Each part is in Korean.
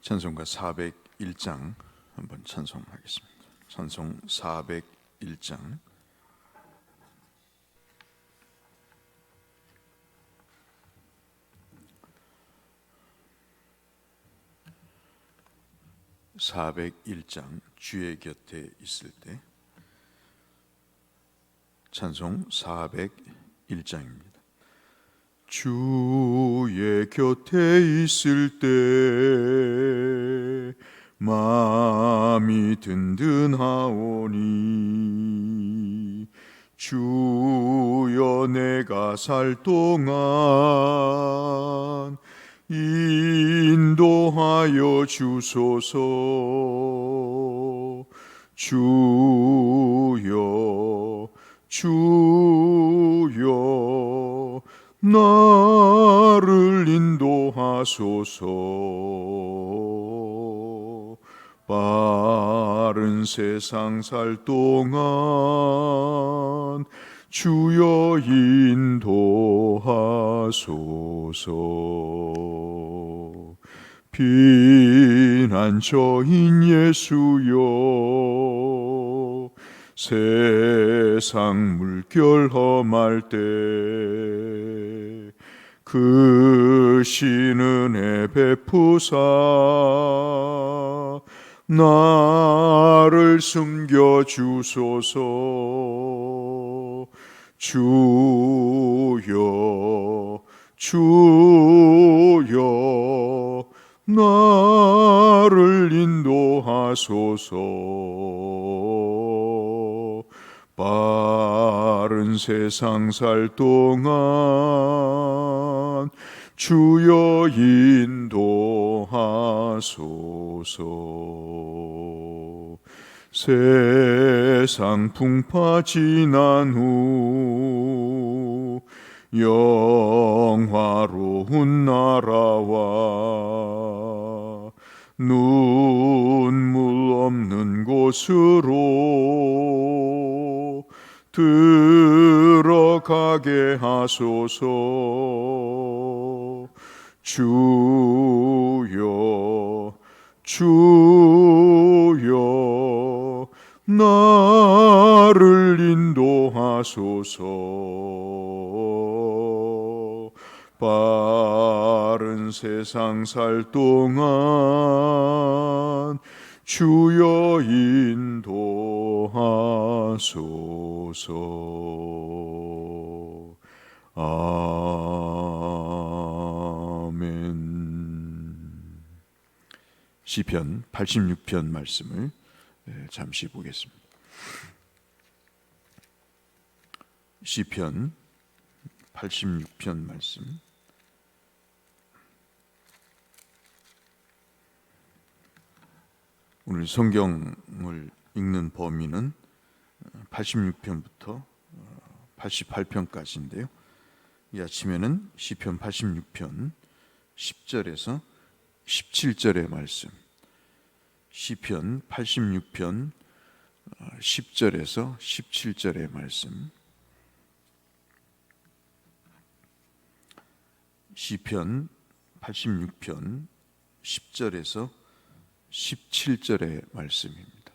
찬송가 401장 한번 찬송하겠습니다. 찬송 401장. 주의 곁에 있을 때. 찬송 401장입니다. 주의 곁에 있을 때 마음이 든든하오니 주여 내가 살 동안 인도하여 주소서. 주여 나를 인도하소서. 빠른 세상 살 동안 주여 인도하소서. 피난처인 예수여, 세상 물결 험할 때 그 신은혜 베푸사 나를 숨겨주소서. 주여 나를 인도하소서. 빠른 세상 살 동안 주여 인도하소서. 세상 풍파 지난 후 영화로운 나라와 눈물 없는 곳으로 들어가게 하소서. 주여 나를 인도하소서. 빠른 세상 살 동안 주여 인도하소서. 아멘. 시편 86편 말씀을 잠시 보겠습니다. 시편 86편 말씀. 오늘 성경을 읽는 범위는 86편부터 88편까지인데요. 이 아침에는 시편 86편 10절에서 17절의 말씀, 시편 86편 10절에서 17절의 말씀, 시편 86편 10절에서 17절의 말씀입니다.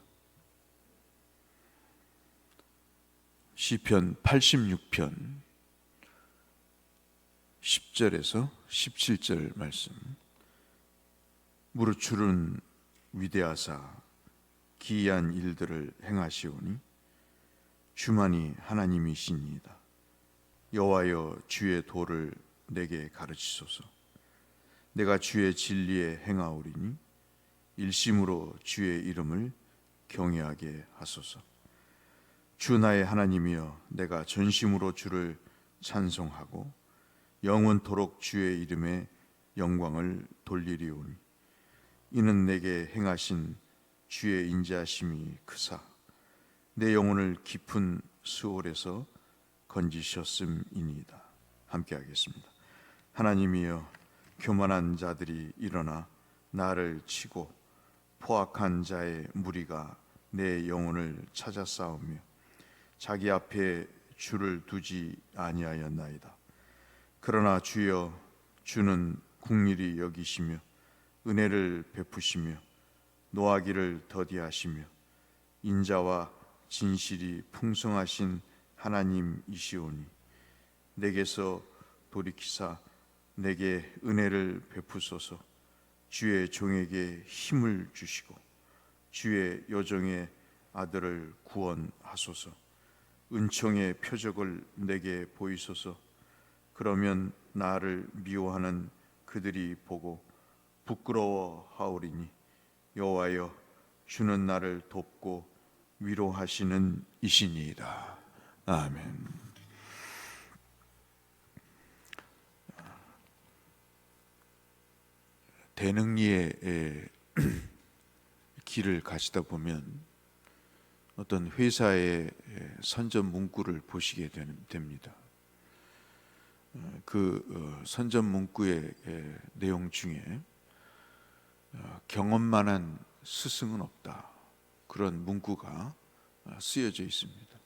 시편 86편 10절에서 17절 말씀. 무릇 주는 위대하사 기이한 일들을 행하시오니 주만이 하나님이시니이다. 여호와여 주의 도를 내게 가르치소서. 내가 주의 진리에 행하오리니 일심으로 주의 이름을 경외하게 하소서. 주 나의 하나님이여, 내가 전심으로 주를 찬송하고 영원토록 주의 이름에 영광을 돌리리오니 이는 내게 행하신 주의 인자하심이 크사 내 영혼을 깊은 수월에서 건지셨음이니이다. 함께 하겠습니다. 하나님이여, 교만한 자들이 일어나 나를 치고 포악한 자의 무리가 내 영혼을 찾아 싸우며 자기 앞에 주를 두지 아니하였나이다. 그러나 주여, 주는 국리를 여기시며 은혜를 베푸시며 노하기를 더디하시며 인자와 진실이 풍성하신 하나님이시오니 내게서 돌이키사 내게 은혜를 베푸소서. 주의 종에게 힘을 주시고 주의 여종의 아들을 구원하소서. 은총의 표적을 내게 보이소서. 그러면 나를 미워하는 그들이 보고 부끄러워하오리니 여호와여 주는 나를 돕고 위로하시는 이시니이다. 아멘. 대능리의 길을 가시다 보면 어떤 회사의 선전 문구를 보시게 됩니다. 그 선전 문구의 내용 중에 경험만한 스승은 없다, 그런 문구가 쓰여져 있습니다.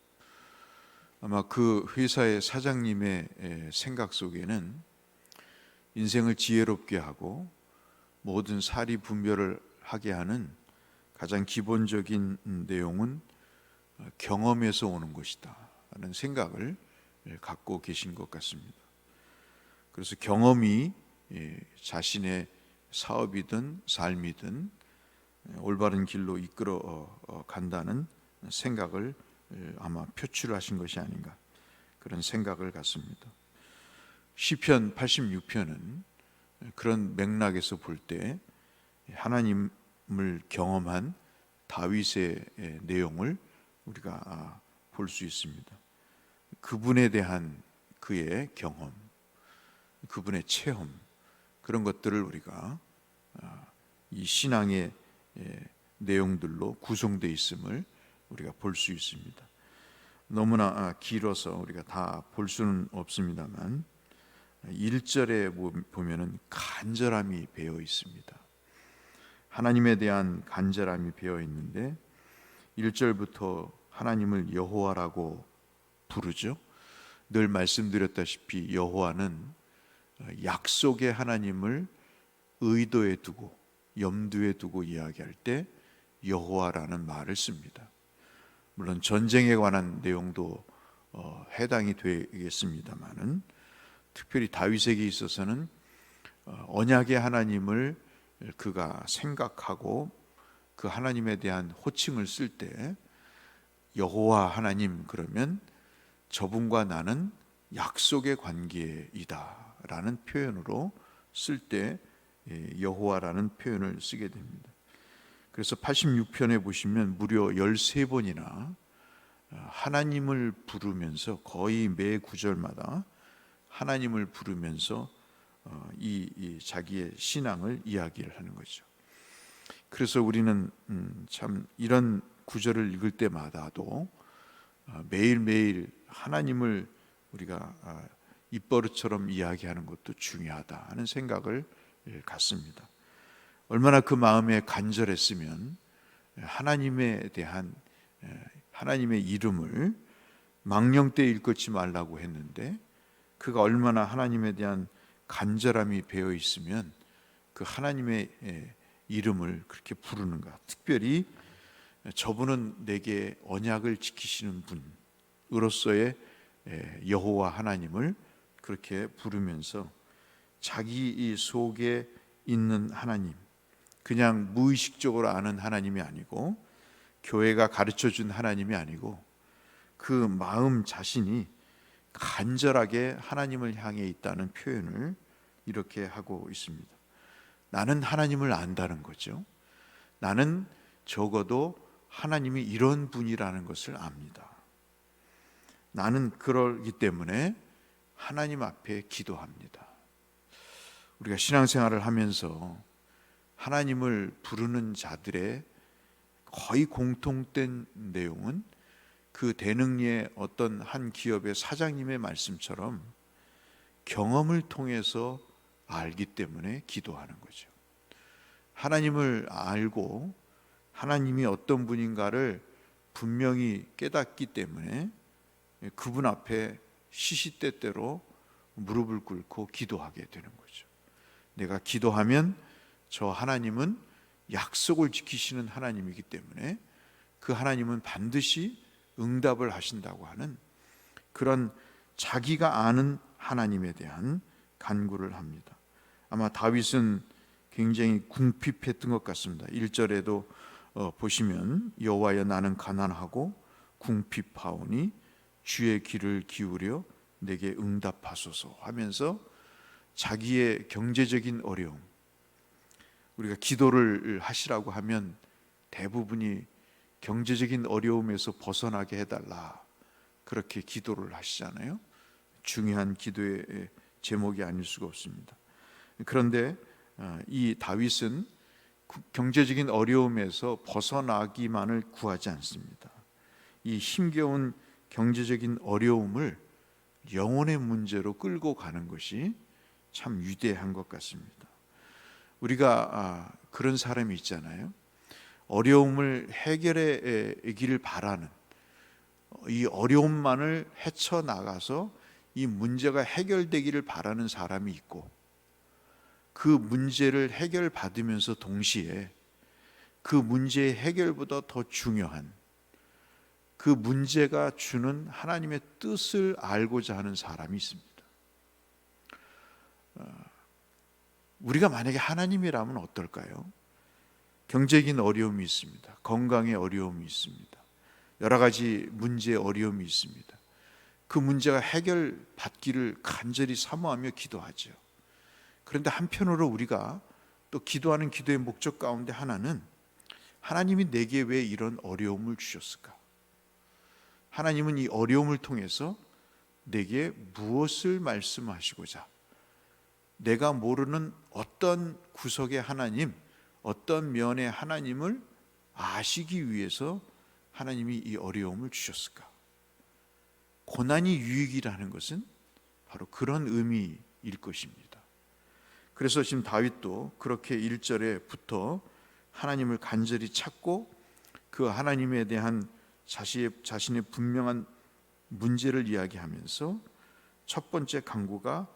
아마 그 회사의 사장님의 생각 속에는 인생을 지혜롭게 하고 모든 사리 분별을 하게 하는 가장 기본적인 내용은 경험에서 오는 것이다 라는 생각을 갖고 계신 것 같습니다. 그래서 경험이 자신의 사업이든 삶이든 올바른 길로 이끌어 간다는 생각을 아마 표출하신 것이 아닌가, 그런 생각을 갖습니다. 시편 86편은 그런 맥락에서 볼 때 하나님을 경험한 다윗의 내용을 우리가 볼 수 있습니다. 그분에 대한 그의 경험, 그분의 체험, 그런 것들을 우리가 이 신앙의 내용들로 구성되어 있음을 우리가 볼 수 있습니다. 너무나 길어서 우리가 다 볼 수는 없습니다만 1절에 보면은 간절함이 배어 있습니다. 하나님에 대한 간절함이 배어 있는데 1절부터 하나님을 여호와라고 부르죠. 늘 말씀드렸다시피 여호와는 약속의 하나님을 의도에 두고 염두에 두고 이야기할 때 여호와라는 말을 씁니다. 물론 전쟁에 관한 내용도 해당이 되겠습니다만은 특별히 다윗에게 있어서는 언약의 하나님을 그가 생각하고 그 하나님에 대한 호칭을 쓸 때 여호와 하나님 그러면 저분과 나는 약속의 관계이다 라는 표현으로 쓸 때 여호와라는 표현을 쓰게 됩니다. 그래서 86편에 보시면 무려 13번이나 하나님을 부르면서 거의 매 구절마다 하나님을 부르면서 이 자기의 신앙을 이야기를 하는 거죠. 그래서 우리는 참 이런 구절을 읽을 때마다도 매일매일 하나님을 우리가 입버릇처럼 이야기하는 것도 중요하다 하는 생각을 갖습니다. 얼마나 그 마음에 간절했으면 하나님에 대한 하나님의 이름을 망령 때 읽지 말라고 했는데 그가 얼마나 하나님에 대한 간절함이 배어 있으면 그 하나님의 이름을 그렇게 부르는가. 특별히 저분은 내게 언약을 지키시는 분으로서의 여호와 하나님을 그렇게 부르면서 자기 속에 있는 하나님, 그냥 무의식적으로 아는 하나님이 아니고 교회가 가르쳐준 하나님이 아니고 그 마음 자신이 간절하게 하나님을 향해 있다는 표현을 이렇게 하고 있습니다. 나는 하나님을 안다는 거죠. 나는 적어도 하나님이 이런 분이라는 것을 압니다. 나는 그러기 때문에 하나님 앞에 기도합니다. 우리가 신앙생활을 하면서 하나님을 부르는 자들의 거의 공통된 내용은 그 대능리의 어떤 한 기업의 사장님의 말씀처럼 경험을 통해서 알기 때문에 기도하는 거죠. 하나님을 알고 하나님이 어떤 분인가를 분명히 깨닫기 때문에 그분 앞에 시시때때로 무릎을 꿇고 기도하게 되는 거죠. 내가 기도하면 저 하나님은 약속을 지키시는 하나님이기 때문에 그 하나님은 반드시 응답을 하신다고 하는 그런 자기가 아는 하나님에 대한 간구를 합니다. 아마 다윗은 굉장히 궁핍했던 것 같습니다. 1절에도 보시면 여호와여 나는 가난하고 궁핍하오니 주의 귀를 기울여 내게 응답하소서 하면서 자기의 경제적인 어려움, 우리가 기도를 하시라고 하면 대부분이 경제적인 어려움에서 벗어나게 해달라 그렇게 기도를 하시잖아요. 중요한 기도의 제목이 아닐 수가 없습니다. 그런데 이 다윗은 경제적인 어려움에서 벗어나기만을 구하지 않습니다. 이 힘겨운 경제적인 어려움을 영혼의 문제로 끌고 가는 것이 참 위대한 것 같습니다. 우리가 그런 사람이 있잖아요. 어려움을 해결하기를 바라는, 이 어려움만을 헤쳐나가서 이 문제가 해결되기를 바라는 사람이 있고, 그 문제를 해결받으면서 동시에 그 문제의 해결보다 더 중요한 그 문제가 주는 하나님의 뜻을 알고자 하는 사람이 있습니다. 우리가 만약에 하나님이라면 어떨까요? 경제적인 어려움이 있습니다. 건강의 어려움이 있습니다. 여러 가지 문제의 어려움이 있습니다. 그 문제가 해결받기를 간절히 사모하며 기도하죠. 그런데 한편으로 우리가 또 기도하는 기도의 목적 가운데 하나는 하나님이 내게 왜 이런 어려움을 주셨을까? 하나님은 이 어려움을 통해서 내게 무엇을 말씀하시고자, 내가 모르는 어떤 구석의 하나님, 어떤 면의 하나님을 아시기 위해서 하나님이 이 어려움을 주셨을까? 고난이 유익이라는 것은 바로 그런 의미일 것입니다. 그래서 지금 다윗도 그렇게 1절에부터 하나님을 간절히 찾고 그 하나님에 대한 자신의 분명한 문제를 이야기하면서 첫 번째 간구가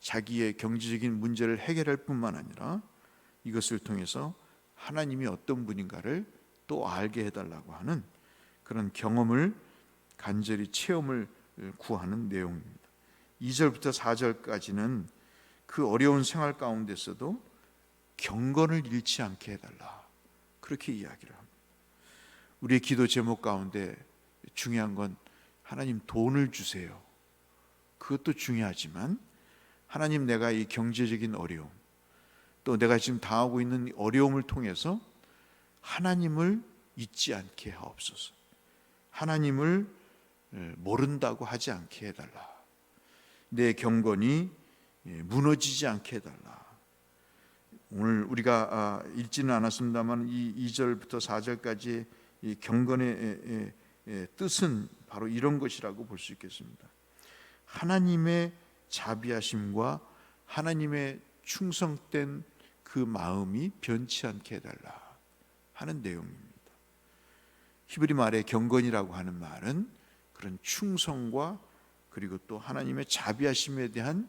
자기의 경제적인 문제를 해결할 뿐만 아니라 이것을 통해서 하나님이 어떤 분인가를 또 알게 해달라고 하는 그런 경험을 간절히 체험을 구하는 내용입니다. 2절부터 4절까지는 그 어려운 생활 가운데서도 경건을 잃지 않게 해달라 그렇게 이야기를 합니다. 우리의 기도 제목 가운데 중요한 건 하나님 돈을 주세요. 그것도 중요하지만 하나님 내가 이 경제적인 어려움, 또 내가 지금 당하고 있는 어려움을 통해서 하나님을 잊지 않게 하옵소서. 하나님을 모른다고 하지 않게 해달라. 내 경건이 무너지지 않게 해달라. 오늘 우리가 읽지는 않았습니다만 이 2절부터 4절까지 이 경건의 뜻은 바로 이런 것이라고 볼 수 있겠습니다. 하나님의 자비하심과 하나님의 충성된 그 마음이 변치 않게 해달라 하는 내용입니다. 히브리 말의 경건이라고 하는 말은 그런 충성과 그리고 또 하나님의 자비하심에 대한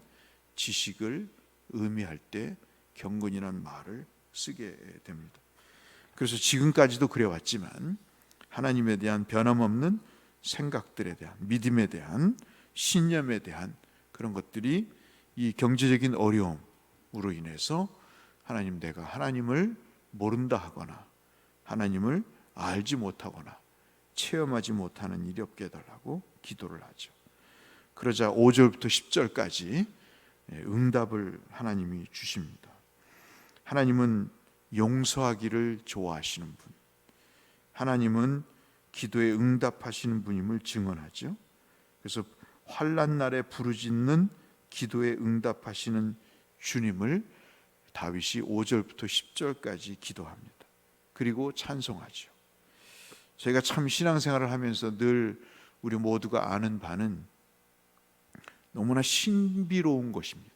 지식을 의미할 때 경건이라는 말을 쓰게 됩니다. 그래서 지금까지도 그래왔지만 하나님에 대한 변함없는 생각들에 대한, 믿음에 대한, 신념에 대한 그런 것들이 이 경제적인 어려움으로 인해서 하나님, 내가 하나님을 모른다 하거나 하나님을 알지 못하거나 체험하지 못하는 일이 없게 해달라고 기도를 하죠. 그러자 5절부터 10절까지 응답을 하나님이 주십니다. 하나님은 용서하기를 좋아하시는 분, 하나님은 기도에 응답하시는 분임을 증언하죠. 그래서 환난 날에 부르짖는 기도에 응답하시는 주님을 다윗이 5절부터 10절까지 기도합니다. 그리고 찬송하죠. 저희가 참 신앙생활을 하면서 늘 우리 모두가 아는 바는 너무나 신비로운 것입니다.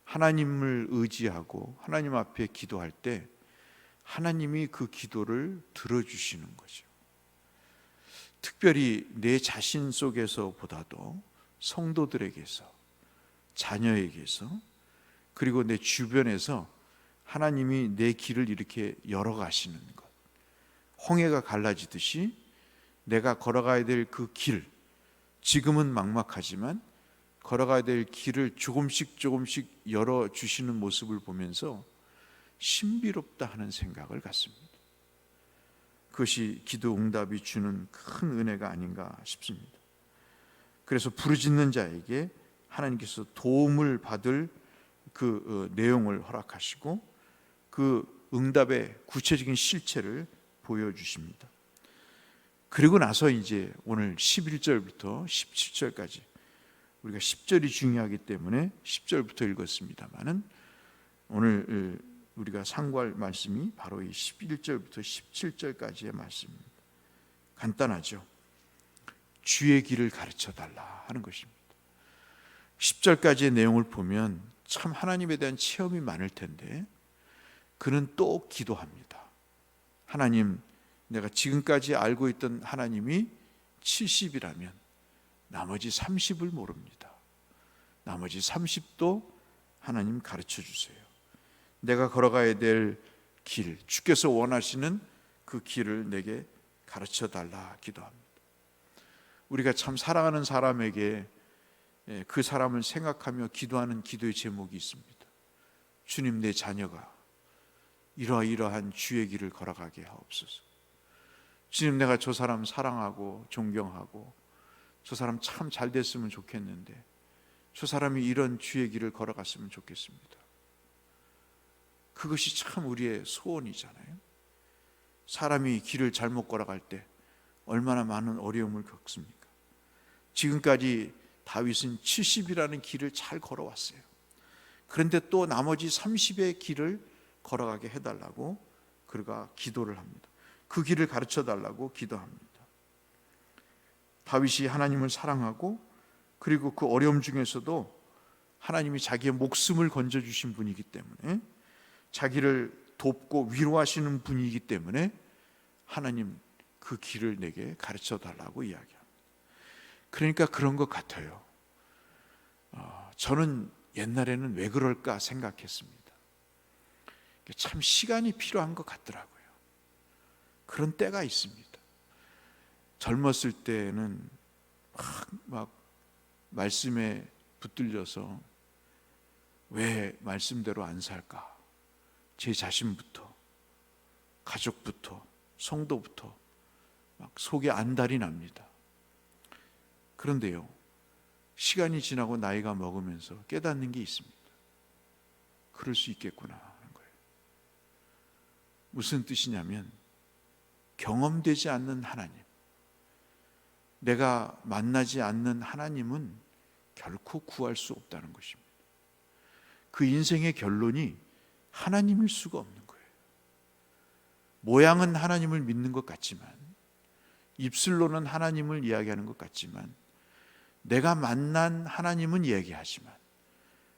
하나님을 의지하고 하나님 앞에 기도할 때 하나님이 그 기도를 들어주시는 거죠. 특별히 내 자신 속에서보다도 성도들에게서, 자녀에게서, 그리고 내 주변에서 하나님이 내 길을 이렇게 열어가시는 것, 홍해가 갈라지듯이 내가 걸어가야 될 그 길, 지금은 막막하지만 걸어가야 될 길을 조금씩 열어주시는 모습을 보면서 신비롭다 하는 생각을 갖습니다. 그것이 기도 응답이 주는 큰 은혜가 아닌가 싶습니다. 그래서 부르짖는 자에게 하나님께서 도움을 받을 그 내용을 허락하시고 그 응답의 구체적인 실체를 보여주십니다. 그리고 나서 이제 오늘 11절부터 17절까지, 우리가 10절이 중요하기 때문에 10절부터 읽었습니다마는 오늘 우리가 상고할 말씀이 바로 이 11절부터 17절까지의 말씀입니다. 간단하죠. 주의 길을 가르쳐 달라 하는 것입니다. 10절까지의 내용을 보면 참 하나님에 대한 체험이 많을 텐데 그는 또 기도합니다. 하나님, 내가 지금까지 알고 있던 하나님이 70이라면 나머지 30을 모릅니다. 나머지 30도 하나님 가르쳐 주세요. 내가 걸어가야 될 길, 주께서 원하시는 그 길을 내게 가르쳐 달라 기도합니다. 우리가 참 사랑하는 사람에게 그 사람을 생각하며 기도하는 기도의 제목이 있습니다. 주님, 내 자녀가 이러한 주의 길을 걸어가게 하옵소서. 주님, 내가 저 사람 사랑하고 존경하고 저 사람 참 잘 됐으면 좋겠는데 저 사람이 이런 주의 길을 걸어갔으면 좋겠습니다. 그것이 참 우리의 소원이잖아요. 사람이 길을 잘못 걸어갈 때 얼마나 많은 어려움을 겪습니까? 지금까지 다윗은 70이라는 길을 잘 걸어왔어요. 그런데 또 나머지 30의 길을 걸어가게 해달라고 그가 기도를 합니다. 그 길을 가르쳐 달라고 기도합니다. 다윗이 하나님을 사랑하고 그리고 그 어려움 중에서도 하나님이 자기의 목숨을 건져주신 분이기 때문에, 자기를 돕고 위로하시는 분이기 때문에 하나님 그 길을 내게 가르쳐 달라고 이야기합니다. 그러니까 그런 것 같아요. 저는 옛날에는 왜 그럴까 생각했습니다. 참 시간이 필요한 것 같더라고요. 그런 때가 있습니다. 젊었을 때는 막 말씀에 붙들려서 왜 말씀대로 안 살까? 제 자신부터, 가족부터, 성도부터 막 속에 안달이 납니다. 그런데요, 시간이 지나고 나이가 먹으면서 깨닫는 게 있습니다. 그럴 수 있겠구나 하는 거예요. 무슨 뜻이냐면, 경험되지 않는 하나님, 내가 만나지 않는 하나님은 결코 구할 수 없다는 것입니다. 그 인생의 결론이 하나님일 수가 없는 거예요. 모양은 하나님을 믿는 것 같지만, 입술로는 하나님을 이야기하는 것 같지만, 내가 만난 하나님은 얘기하지만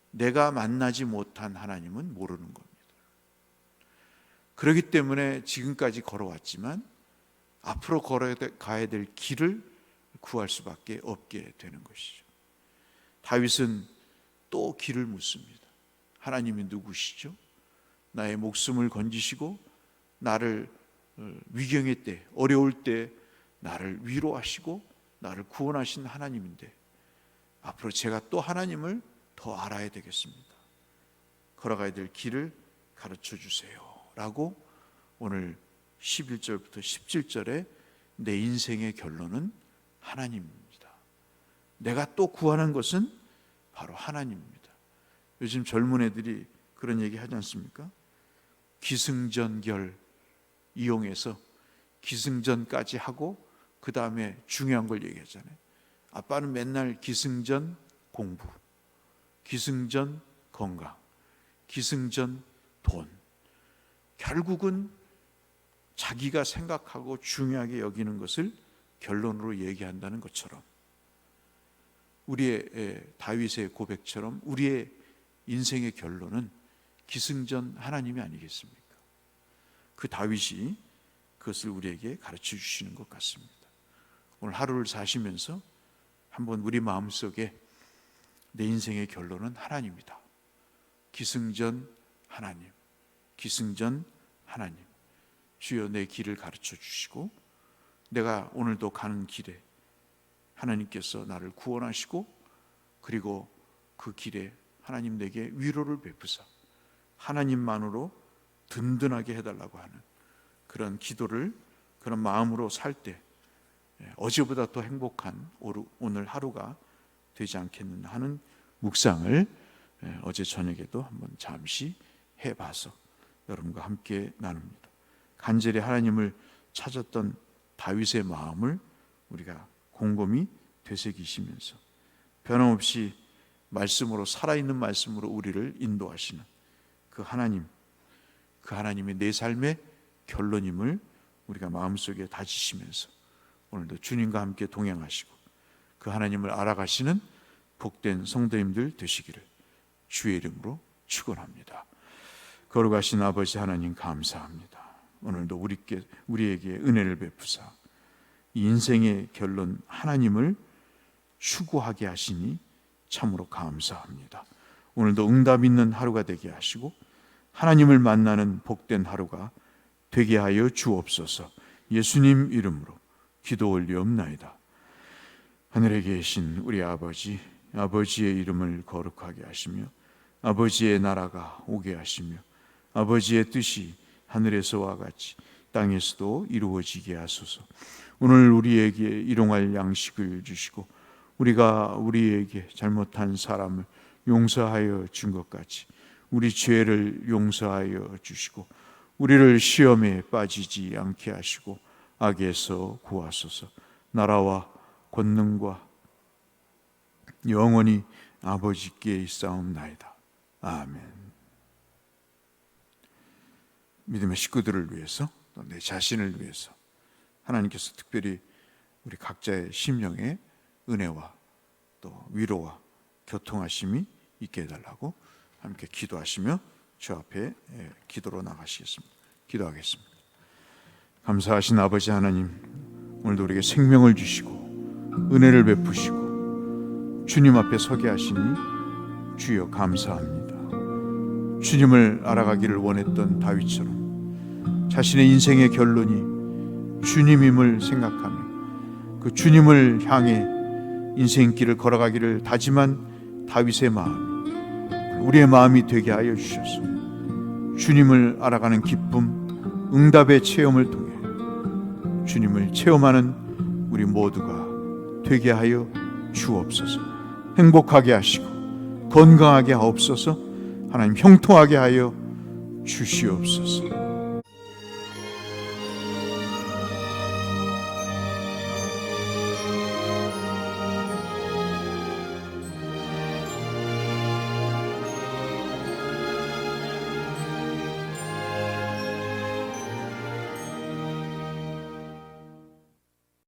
내가 만나지 못한 하나님은 모르는 겁니다. 그렇기 때문에 지금까지 걸어왔지만 앞으로 걸어가야 될 길을 구할 수밖에 없게 되는 것이죠. 다윗은 또 길을 묻습니다. 하나님이 누구시죠? 나의 목숨을 건지시고 나를 위경의 때, 어려울 때 나를 위로하시고 나를 구원하신 하나님인데 앞으로 제가 또 하나님을 더 알아야 되겠습니다. 걸어가야 될 길을 가르쳐 주세요 라고 오늘 11절부터 17절에 내 인생의 결론은 하나님입니다. 내가 또 구하는 것은 바로 하나님입니다. 요즘 젊은 애들이 그런 얘기 하지 않습니까? 기승전결 이용해서 기승전까지 하고 그 다음에 중요한 걸 얘기하잖아요. 아빠는 맨날 기승전 공부, 기승전 건강, 기승전 돈. 결국은 자기가 생각하고 중요하게 여기는 것을 결론으로 얘기한다는 것처럼, 우리의 다윗의 고백처럼 우리의 인생의 결론은 기승전 하나님이 아니겠습니까? 그 다윗이 그것을 우리에게 가르쳐 주시는 것 같습니다. 오늘 하루를 사시면서 한번 우리 마음속에 내 인생의 결론은 하나님이다, 기승전 하나님, 기승전 하나님, 주여 내 길을 가르쳐 주시고 내가 오늘도 가는 길에 하나님께서 나를 구원하시고 그리고 그 길에 하나님 내게 위로를 베푸사 하나님만으로 든든하게 해달라고 하는 그런 기도를, 그런 마음으로 살 때 어제보다 더 행복한 오늘 하루가 되지 않겠느냐 하는 묵상을 어제 저녁에도 한번 잠시 해봐서 여러분과 함께 나눕니다. 간절히 하나님을 찾았던 다윗의 마음을 우리가 곰곰이 되새기시면서 변함없이 말씀으로, 살아있는 말씀으로 우리를 인도하시는 그 하나님, 그 하나님의 내 삶의 결론임을 우리가 마음속에 다지시면서 오늘도 주님과 함께 동행하시고 그 하나님을 알아가시는 복된 성도님들 되시기를 주의 이름으로 축원합니다. 거룩하신 아버지 하나님 감사합니다. 오늘도 우리에게 은혜를 베푸사 이 인생의 결론 하나님을 추구하게 하시니 참으로 감사합니다. 오늘도 응답 있는 하루가 되게 하시고 하나님을 만나는 복된 하루가 되게 하여 주옵소서. 예수님 이름으로 기도 올리옵나이다. 하늘에 계신 우리 아버지, 아버지의 이름을 거룩하게 하시며 아버지의 나라가 오게 하시며 아버지의 뜻이 하늘에서와 같이 땅에서도 이루어지게 하소서. 오늘 우리에게 일용할 양식을 주시고 우리가 우리에게 잘못한 사람을 용서하여 준 것 같이 우리 죄를 용서하여 주시고 우리를 시험에 빠지지 않게 하시고 악에서 구하소서. 나라와 권능과 영원히 아버지께 있사옵나이다. 아멘. 믿음의 식구들을 위해서 또 내 자신을 위해서 하나님께서 특별히 우리 각자의 심령에 은혜와 또 위로와 교통하심이 있게 해달라고 함께 기도하시며 주 앞에 기도로 나가시겠습니다. 기도하겠습니다. 감사하신 아버지 하나님, 오늘도 우리에게 생명을 주시고 은혜를 베푸시고 주님 앞에 서게 하시니 주여 감사합니다. 주님을 알아가기를 원했던 다윗처럼 자신의 인생의 결론이 주님임을 생각하며 그 주님을 향해 인생길을 걸어가기를 다짐한 다윗의 마음이 우리의 마음이 되게 하여 주셔서 주님을 알아가는 기쁨, 응답의 체험을 통해 주님을 체험하는 우리 모두가 되게 하여 주옵소서. 행복하게 하시고 건강하게 하옵소서. 하나님 형통하게 하여 주시옵소서.